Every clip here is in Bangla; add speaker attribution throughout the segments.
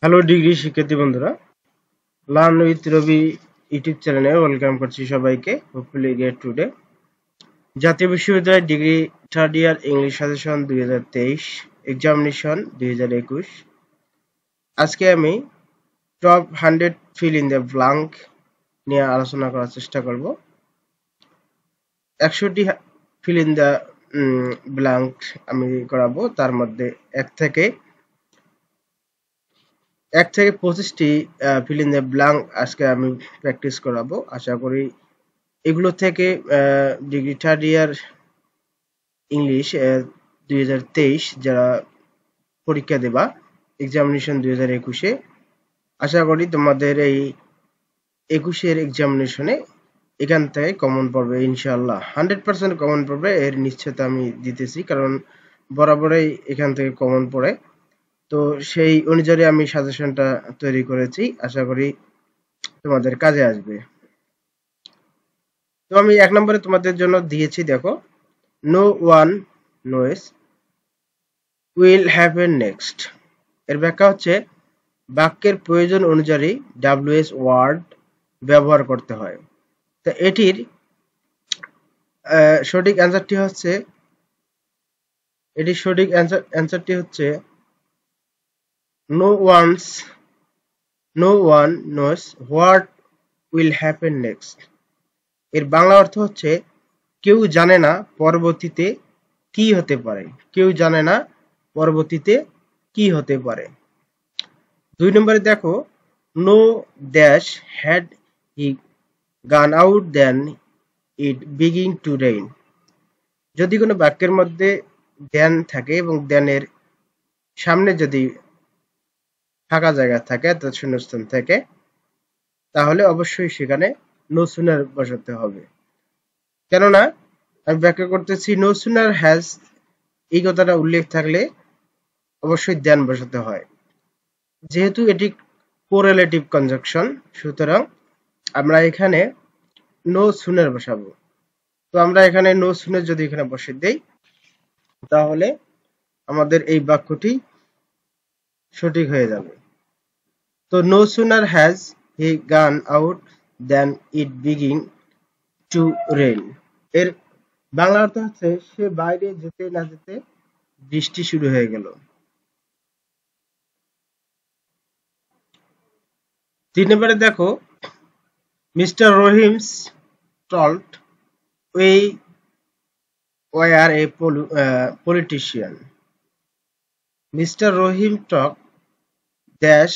Speaker 1: হ্যালো ডিগ্রি শিক্ষার্থী বন্ধুরা, লার্ন উইথ রবি ইউটিউব চ্যানেলে ওয়েলকাম করছি সবাইকে। হোপফুলি গেট টুডে জাতীয় বিশ্ববিদ্যালয় degree third year English suggestion 2023 examination 2021। আজকে আমি top 100 fill in the blank নিয়ে আলোচনা করার চেষ্টা করব। 100টি ফিল ইন দ্য ব্ল্যাঙ্ক আমি করাবো, তার মধ্যে এক থেকে 25টি ফিল ইন দ্য ব্ল্যাঙ্ক আজকে আমি প্র্যাকটিস করাবো। আশা করি এগুলো থেকে ডিগ্রি থার্ড ইয়ার ইংলিশ 2023 যারা পরীক্ষা দেবা এক্সামিনেশন 2021-এ, আশা করি তোমাদের এই 21-এর এক্সামিনেশনে এখান থেকে কমন পড়বে ইনশাআল্লাহ। 100% কমন পড়বে, এর নিশ্চয়তা আমি দিতেছি, কারণ বরাবরই এখান থেকে কমন পড়ে। তো সেই অনুযায়ী আমি সাজেশনটা তৈরি করেছি, আশা করি তোমাদের কাজে আসবে। তো আমি 1 নম্বরে তোমাদের জন্য দিয়েছি, দেখো, no one knows will happen next. এর ব্যাখ্যা হচ্ছে বাক্যের প্রয়োজন অনুযায়ী ডাব্লিউএস ওয়ার্ড ব্যবহার করতে হয়। তো এটির সঠিক অ্যান্সারটি হচ্ছে no one knows what will happen next. এর বাংলা অর্থ হচ্ছে কেউ জানে না পরবর্তীতে কি হতে পারে। কেউ জানে না পরবর্তীতে কি হতে পারে। 2 নম্বরে দেখো, নো ড্যাশ হ্যাড হি গান আউট দেন ইট বিগিং টু রেইন। যদি কোনো বাক্যের মধ্যে দেন থাকে এবং দেনের সামনে যদি ফাঁকা জায়গা থাকে অর্থাৎ শূন্যস্থান থাকে, তাহলে অবশ্যই সেখানে নো সুনার বসাতে হবে। কেননা আমি ব্যাখ্যা করতেছি, নো সুনার হ্যাজ এই কথাটা উল্লেখ থাকলে অবশ্যই দেন বসাতে হয়। যেহেতু এটি কোরিলেটিভ কনজাংশন, সুতরাং আমরা এখানে নো সুনার বসাবো। তো আমরা এখানে নো সুনার যদি এখানে বসে দেই, তাহলে আমাদের এই বাক্যটি সঠিক হয়ে যাবে। তো নো সুনার হ্যাজ হি গান আউট দেন ইট বিগিং টু রেইন। এর বাংলা অর্থ হচ্ছে সে বাইরে যেতে না যেতে বৃষ্টি শুরু হয়ে গেল। 3 নম্বরে দেখো, mister Rahim's told we were A politician. Mister Rahim talk dash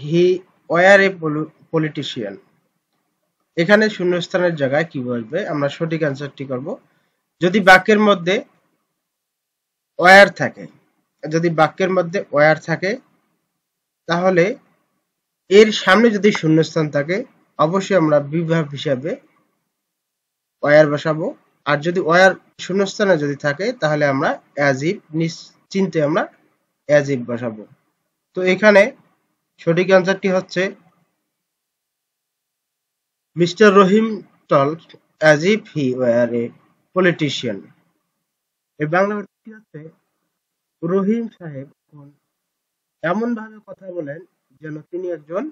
Speaker 1: he war A politician. এখানে শূন্যস্থানের জায়গায় কি বসবে, আমরা সঠিক অ্যান্সারটি করব। যদি বাক্যের মধ্যে ওয়ার থাকে, তাহলে এর সামনে যদি শূন্যস্থান থাকে, অবশ্যই আমরা বিভাব হিসাবে ওয়ার বসাবো। আর যদি ওয়ার শূন্যস্থানে যদি থাকে, তাহলে আমরা অ্যাজ ইফ নিশ্চিন্তে আমরা অ্যাজ ইফ বসাবো। তো এখানে সঠিক অ্যান্সারটি হচ্ছে mister Rahim told as if he war A politician. এর বাংলা অর্থটি হচ্ছে রহিম সাহেব এমন ভাবে কথা বলেন যেন তিনি একজন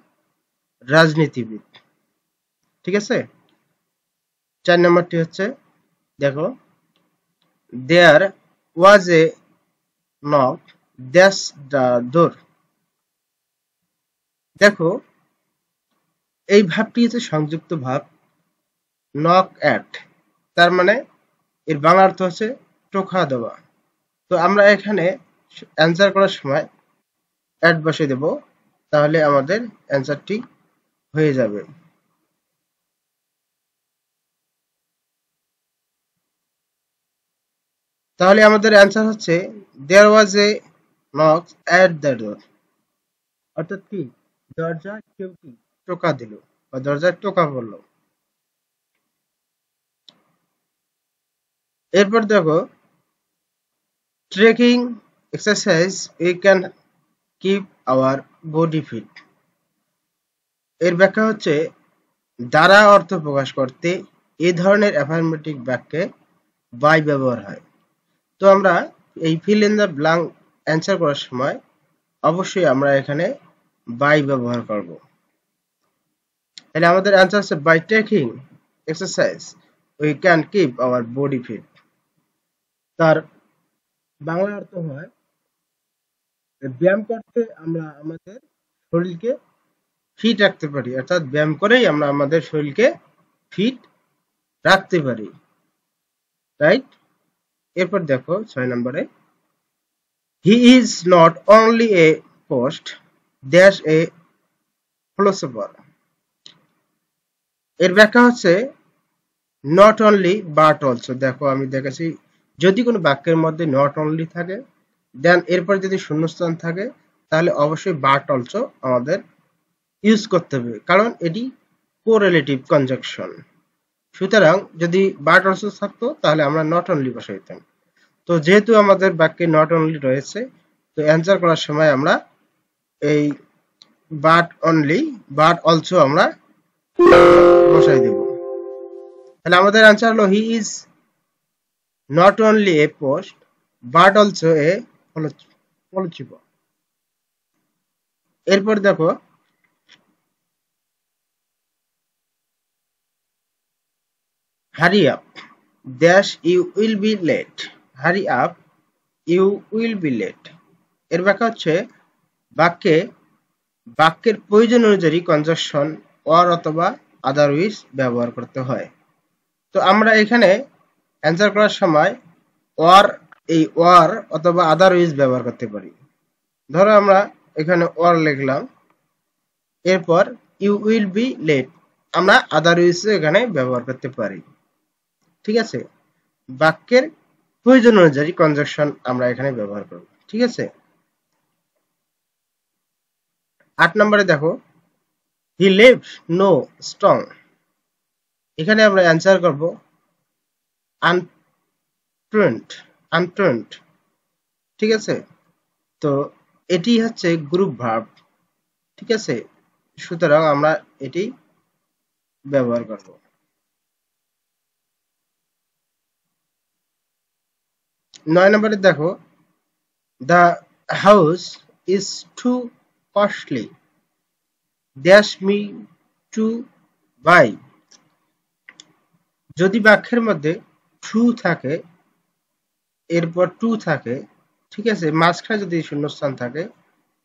Speaker 1: রাজনীতিবিদ। ঠিক আছে। 4 নম্বরটি হচ্ছে, দেখো, দেয়ার ওয়াজ এ নক দ্যাশ দ্য ডোর। দেখো, এই ভাবটি হচ্ছে সংযুক্ত ভাব, নক অ্যাট, তার মানে এর বাংলা অর্থ হচ্ছে টোকা দেওয়া। তো আমরা এখানে অ্যান্সার করার সময় অ্যাট বসিয়ে দেব, তাহলে আমাদের অ্যান্সারটি হয়ে যাবে। তাহলে আমাদের অ্যান্সার হচ্ছে দেয়ার ওয়াজ এ নক অ্যাট দ্য ডোর, অর্থাৎ কি, দরজা কেউ কি টোকা দিল বা দরজায় টোকা পড়লো। এরপর দেখো, trekking exercise we can keep our body fit. এর ব্যাখ্যা হচ্ছে দ্বারা অর্থ প্রকাশ করতে এই ধরনের অ্যাফার্মেটিভ বাক্যে বাই ব্যবহার হয়। তো আমরা এই fill in the blank answer করার সময় অবশ্যই আমরা এখানে বাই ব্যবহার করব। তাহলে আমাদের অ্যান্সার হচ্ছে by taking exercise we can keep our body fit. তার বাংলা অর্থ হয় ব্যায়াম করতে আমরা আমাদের শরীরকে ফিট রাখতে পারি, অর্থাৎ ব্যায়াম করেই আমরা আমাদের শরীরকে ফিট রাখতে পারি, রাইট। এরপর দেখো 6 নম্বরে, হি is not only a post dash a philosopher. এর ব্যাখ্যা হচ্ছে নট অনলি বাট অলসো। দেখো আমি দেখেছি যদি কোনো বাক্যের মধ্যে নট অনলি থাকে দেন এরপর যদি শূন্যস্থান থাকে তাহলে অবশ্যই বাট অলসো আমাদের ইউজ করতে হবে, কারণ এটি কোরিলেটিভ কনজাংশন। সুতরাং যদি বাট অলসো থাকতো তাহলে আমরা নট অনলি বসাইতাম। তো যেহেতু আমাদের বাক্যে নট অনলি রয়েছে, তো অ্যান্সার করার সময় আমরা এই বাট অনলি বাট অলসো আমরা বসাই দেব। তাহলে আমাদের অ্যান্সার হলো he is not only a poet but also a philosopher. এরপর দেখো hurry up dash you will be late. Hurry up you will be late. এর ব্যাখ্যা হচ্ছে বাক্যের প্রয়োজন অনুযায়ী কনজাংশন অর অথবা আদারওয়াইজ ব্যবহার করতে হয়। তো আমরা এখানে অ্যান্সার করার সময় অর অথবা আদারওয়াইজ ব্যবহার করতে পারি। ধরো আমরা এখানে অর লিখলাম, এরপর ইউ উইল বি লেট, আমরা আদারওয়াইজ এখানে ব্যবহার করতে পারি। ঠিক আছে, বাক্যের প্রয়োজন অনুযায়ী কনজাংশন আমরা এখানে ব্যবহার করব। ঠিক আছে। 8 নম্বরে দেখো হি লেফট নো স্টোন। এখানে আমরা অ্যান্সার করব আনট্রেন্ড। ঠিক আছে, তো এটি হচ্ছে গ্রুপ ভার্ব। ঠিক আছে, সুতরাং আমরা এটি ব্যবহার করব। 9 নম্বরে দেখো the house is too costly dash me to buy. যদি বাক্যের মধ্যে টু থাকে এরপর টু থাকে, ঠিক আছে, মাঝখানে যদি শূন্যস্থান থাকে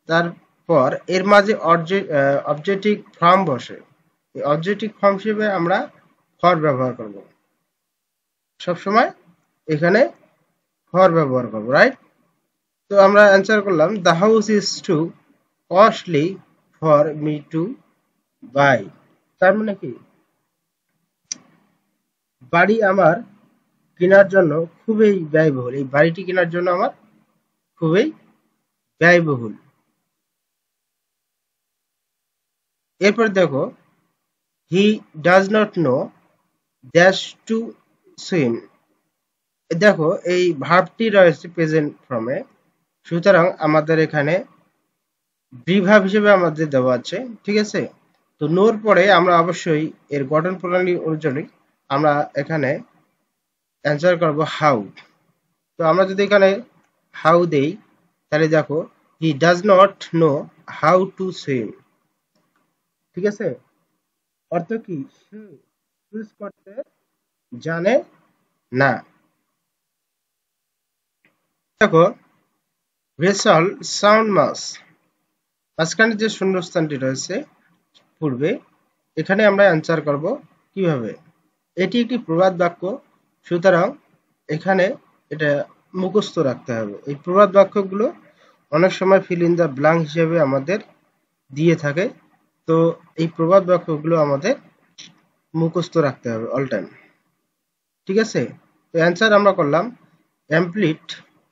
Speaker 1: তারপর এর মাঝে অবজেক্টিভ ফর্ম বসে, এই অবজেক্টিভ ফর্ম হিসেবে আমরা ফর ব্যবহার করব। সবসময় এখানে ফর ব্যবহার করব, রাইট। তো আমরা অ্যান্সার করলাম the house is too costly for me to buy. তার মানে কি বাড়ি আমার কেনার জন্য খুবই ব্যয়বহুল, এই বাড়িটি কেনার জন্য আমার খুবই ব্যয়বহুল। এরপর দেখো he does not know dash to swim. দেখো এই ভার্বটি রয়েছে প্রেজেন্ট ফর্মে, সুতরাং আমাদের এখানে ভার্ব হিসেবে আমাদের দেওয়া আছে। ঠিক আছে, তো নোর পরে আমরা অবশ্যই এর গঠন প্রণালী অনুযায়ী আমরা এখানে অ্যান্সার করব হাউ। তো আমরা যদি এখানে হাউ দেই তাহলে দেখো he does not know how to swim. ঠিক আছে, অর্থ কি সে সুইচ করতে জানে না। দেখো ভেসল সাউন্ড মাস, মাঝখানে যে শূন্যস্থানটি রয়েছে পূর্বে, এখানে আমরা অ্যান্সার করব কিভাবে। এটি একটি প্রবাদ বাক্য, সুতরাং এখানে এটা মুখস্থ রাখতে হবে। এই প্রবাদ বাক্যগুলো অনেক সময় ফিল ইন দ্য ব্ল্যাঙ্ক হিসেবে আমাদের দিয়ে থাকে, তো এই প্রবাদ বাক্যগুলো আমাদের মুখস্থ রাখতে হবে অল টাইম। ঠিক আছে, তো অ্যান্সার আমরা করলাম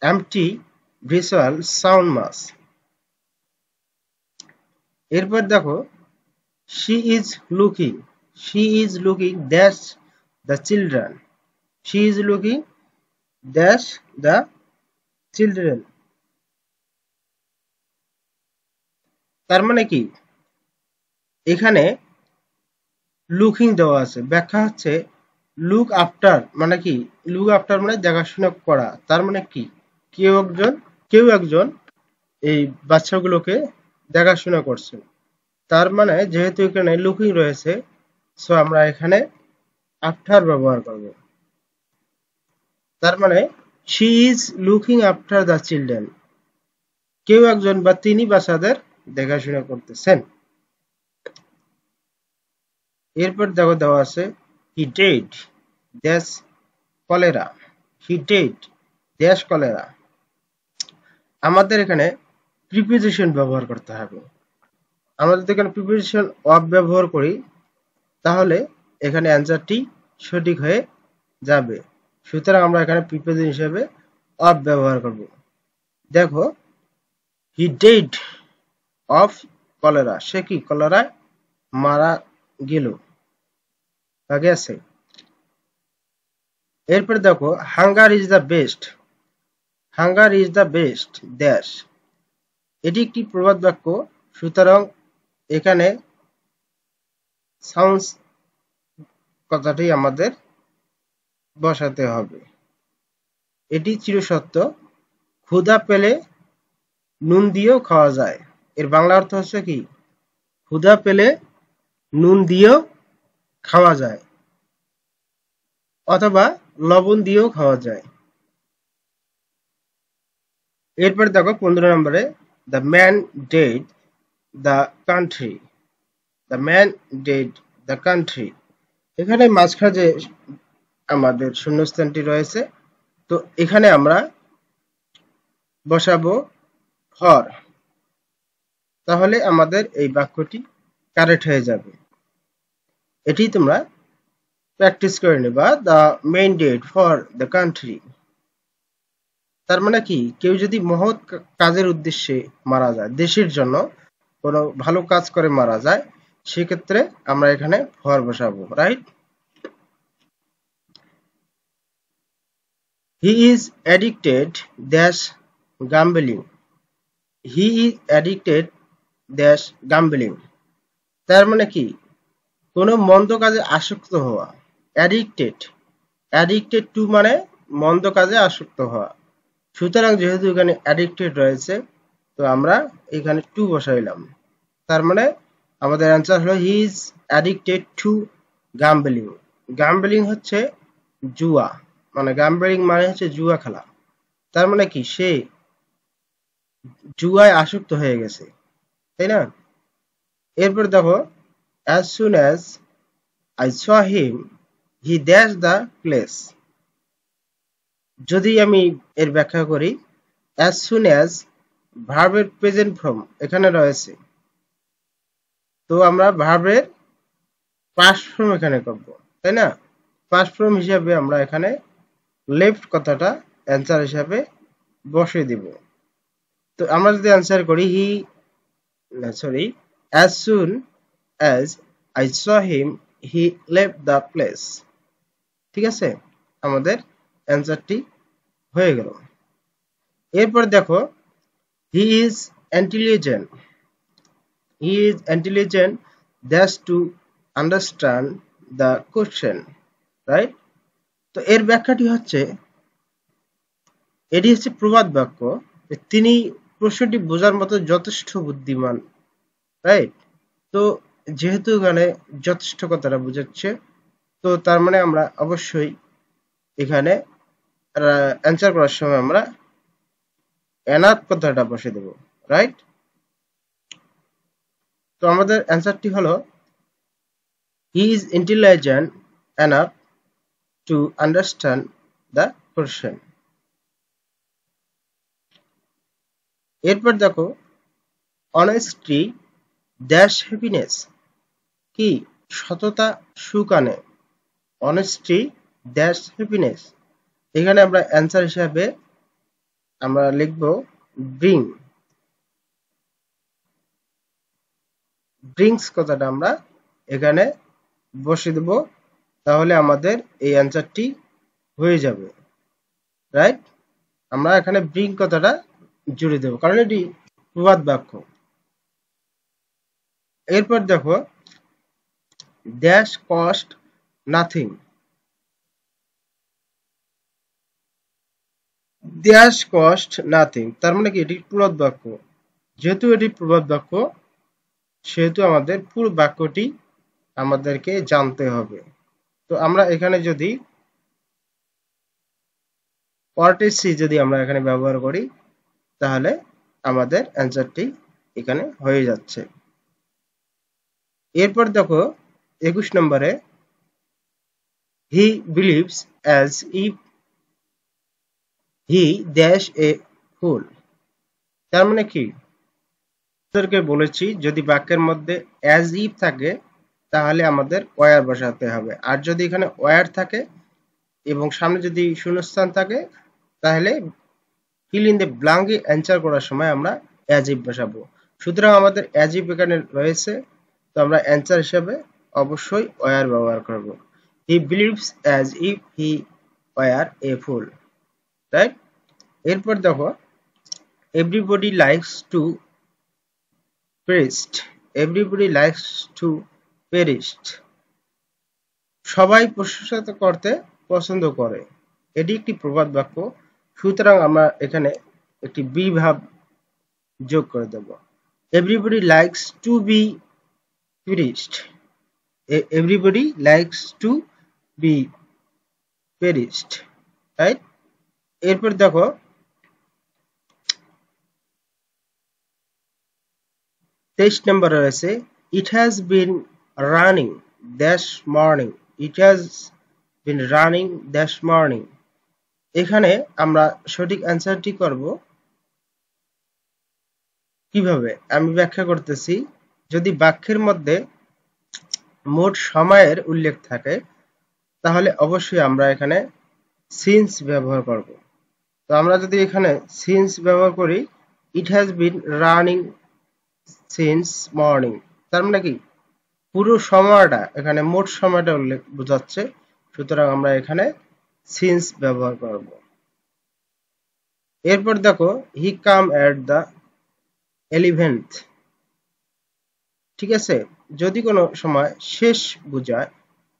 Speaker 1: এমটি ভিজুয়াল সাউন্ড মাস। এরপর দেখো she is looking dash the children. She is looking dash the children. তার মানে কি এখানে লুকিং দেওয়া আছে, ব্যাখ্যা হচ্ছে লুক আফটার মানে কি, লুক আফটার মানে দেখাশোনা করা। তার মানে কি কেউ একজন এই বাচ্চাগুলোকে দেখাশোনা করছেন। তার মানে যেহেতু এখানে লুকিং রয়েছে, সো আমরা এখানে আফটার ব্যবহার করব। তার মানে she is looking after the children, কেউ একজন বা তিনি বাচ্চাদের দেখাশোনা করতেছেন। এরপর দেখো দেওয়া আছে হি ডেড ড্যাশ কলেরা, হি ডেড ড্যাশ কলেরা। আমাদের এখানে প্রিপোজিশন ব্যবহার করতে হবে। আমরা যদি এখানে প্রিপোজিশন অফ ব্যবহার করি তাহলে এখানে অ্যান্সারটি সঠিক হয়ে যাবে। সুতরাং আমরা এখানে প্রিপোজিশন হিসেবে অফ ব্যবহার করব। দেখো হি ডেড অফ কলেরা, সে কি কলেরায় মারা গেল, আগে আছে। এরপর দেখো hunger is the best, hunger is the best dash, এটি একটি প্রবাদ বাক্য। সুতরাং এখানে সাউন্ডস কথাটি আমাদের বসাতে হবে। এটি চিরসত্য, ক্ষুধা পেলে নুন দিয়েও খাওয়া যায়। এর বাংলা অর্থ হচ্ছে কি, ক্ষুধা পেলে নুন দিয়েও খাওয়া যায় অথবা লবণ দিয়েও খাওয়া যায়। এরপর দেখো 15 নম্বরে the man dead the country, the man dead the country. এখানে মাঝখানে যে আমাদের শূন্যস্থানটি রয়েছে, তো এখানে আমরা বসাবো ফর, তাহলে আমাদের এই বাক্যটি কারেক্ট হয়ে যাবে। এটি তোমরা প্র্যাকটিস করে নেবা। The main dead for the country, তার মানে কি, কেউ যদি মহৎ কাজের উদ্দেশ্যে মারা যায়, দেশের জন্য কোনো ভালো কাজ করে মারা যায়, সেক্ষেত্রে আমরা এখানে ফর বসাবো, right. He is addicted dash gambling, he is addicted dash gambling. তার মানে কি, কোনো মন্দ কাজে আসক্ত হওয়া। অ্যাডিক্টেড, অ্যাডিক্টেড টু মানে মন্দ কাজে আসক্ত হওয়া। সুতরাং যেহেতু এখানে অ্যাডিক্টেড রয়েছে, তো আমরা এখানে টু বসাইলাম। তার মানে আমাদের অ্যান্সার হলো he is addicted to gambling. Gambling হচ্ছে জুয়া, মানে গ্যাম্বলিং মানে হচ্ছে জুয়া খেলা। তার মানে কি, সে জুয়ায় আসক্ত হয়ে গেছে, তাই না। এরপর দেখো as soon as I saw him he dashed the place, যদি আমি এর ব্যাখ্যা করি, as soon as ভার্বের প্রেজেন্ট ফর্ম এখানে রয়েছে, তো আমরা ভার্বের পাস্ট ফর্ম এখানে করব, তাই না। পাস্ট ফর্ম হিসাবে আমরা এখানে লেফট কথাটা অ্যান্সার হিসাবে বসিয়ে দিব। তো আমরা যদি অ্যান্সার করি as soon as I saw him he left the place, ঠিক আছে, আমাদের অ্যান্সারটি হয়ে গেল। এরপর দেখো he is intelligent, he is intelligent dash to understand the question, right. তো এর ব্যাখ্যাটি হচ্ছে, এটি হচ্ছে প্রবাদ বাক্য, তিনি প্রশ্নটি বোঝার মতো যথেষ্ট বুদ্ধিমান, রাইট। তো যেহেতু এখানে যথেষ্ট কথাটা বোঝাচ্ছে, তো তার মানে আমরা অবশ্যই এখানে অ্যান্সার করার সময় আমরা এনাফ কথাটা বসে দেব, রাইট। তো আমাদের অ্যান্সারটি হলো he is intelligent enough to understand the question. এরপর দেখো অনেস্টি ড্যাশ হ্যাপিনেস, কি সততা সুখ আনে, অনেস্টি ড্যাশ হ্যাপিনেস। এখানে আমরা অ্যান্সার হিসাবে আমরা লিখব ব্রিং, ব্রিংস কথাটা আমরা এখানে বসে দেব, তাহলে আমাদের এই অ্যান্সারটি হয়ে যাবে, রাইট। আমরা এখানে ব্রিং কথাটা জুড়ে দেব, কারণ এটি প্রবাদ বাক্য। এরপর দেখো dash cost nothing, dash cost nothing, তার মানে কি, এটি প্রবাদ বাক্য। যেহেতু এটি প্রবাদ বাক্য, সেহেতু আমাদের পুরো বাক্যটি আমাদেরকে জানতে হবে। তো আমরা এখানে যদি পার্টিস সি যদি আমরা এখানে ব্যবহার করি, তাহলে আমাদের অ্যান্সারটি এখানে হয়ে যাচ্ছে। এরপর দেখো 21 নম্বরে, he believes as if he dash a fool. তার মানে কি? আপনাদেরকে বলেছি যদি বাক্যের মধ্যে অ্যাজ ইফ থাকে তাহলে আমাদের ওয়্যার বসাতে হবে, আর যদি এখানে ওয়্যার থাকে এবং সামনে যদি শূন্যস্থান থাকে তাহলে ফিল ইন দ্য ব্ল্যাঙ্কে অ্যান্সার করার সময় আমরা অ্যাজ ইফ বসাবো। সুতরাং আমাদের অ্যাজ ইফ এখানে রয়েছে, তো আমরা অ্যান্সার হিসেবে অবশ্যই ওয়্যার ব্যবহার করব। He believes as if he were a fool, right? এরপর দেখো, everybody likes to praised. Everybody likes to praised, সবাই প্রশংসা করতে পছন্দ করে। এটি একটি প্রবাদ বাক্য, সুতরাং আমরা এখানে একটি বি ভাব যোগ করে দেব। Everybody likes to be praised. Everybody likes to be praised, right? এরপর দেখো, তেইশ নম্বর রয়েছে, it has been running dash morning. It has been running dash morning. এখানে আমরা সঠিক অ্যান্সারটি করব কিভাবে আমি ব্যাখ্যা করতেছি। যদি বাক্যের মধ্যে মোট সময়ের উল্লেখ থাকে তাহলে অবশ্যই আমরা এখানে সিন্স ব্যবহার করব। তো আমরা যদি এখানে সিন্স ব্যবহার করি, ইট has been running since morning, তার মানে কি পুরো সময়টা, এখানে মোট সময়টা উল্লেখ বোঝাচ্ছে, সুতরাং আমরা এখানে সিন্স ব্যবহার করব। এরপর দেখো, হি কাম এট দ্য 11th। ঠিক আছে, যদি কোনো সময় শেষ বোঝায়,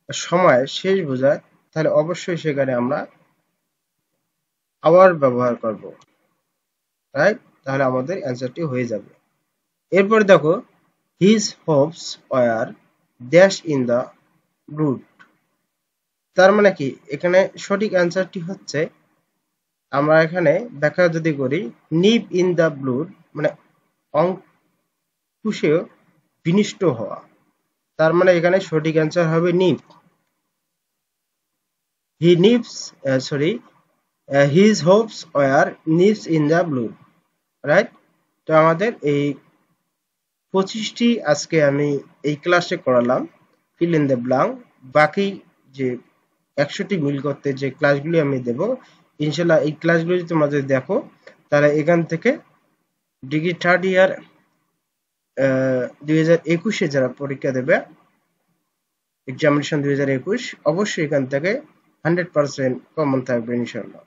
Speaker 1: সময় শেষ বোঝায়, তাহলে অবশ্যই সেখানে আমরা আওয়ার ব্যবহার করব, রাইট? তাহলে আমাদের অ্যান্সারটি হয়ে যাবে। এরপর দেখো, his hopes were dash in the bud. তার মানে কি এখানে সঠিক অ্যান্সারটি হচ্ছে, আমরা এখানে ব্যাখ্যা যদি করি, নিপ ইন দ্য ব্লুড মানে অঙ্কুশে বিনিষ্ট হওয়া, তার মানে এখানে সঠিক অ্যান্সার হবে nip. He nips, sorry, his hopes were nips in the bud, right? তো আমাদের এই 25টি আজকে আমি এই ক্লাসে করালাম ফিল ইন দ্য ব্ল্যাঙ্ক। বাকি যে 100টি মিল করতে যে ক্লাসগুলি আমি দেব, ইনশাল্লাহ এই ক্লাসগুলি তোমরা যদি দেখো তাহলে এখান থেকে ডিগ্রি থার্ড ইয়ার 2021-এ যারা পরীক্ষা দেবে, এক্সামিনেশন 2021, অবশ্যই এখান থেকে 100% কমন থাকবে ইনশাল্লাহ।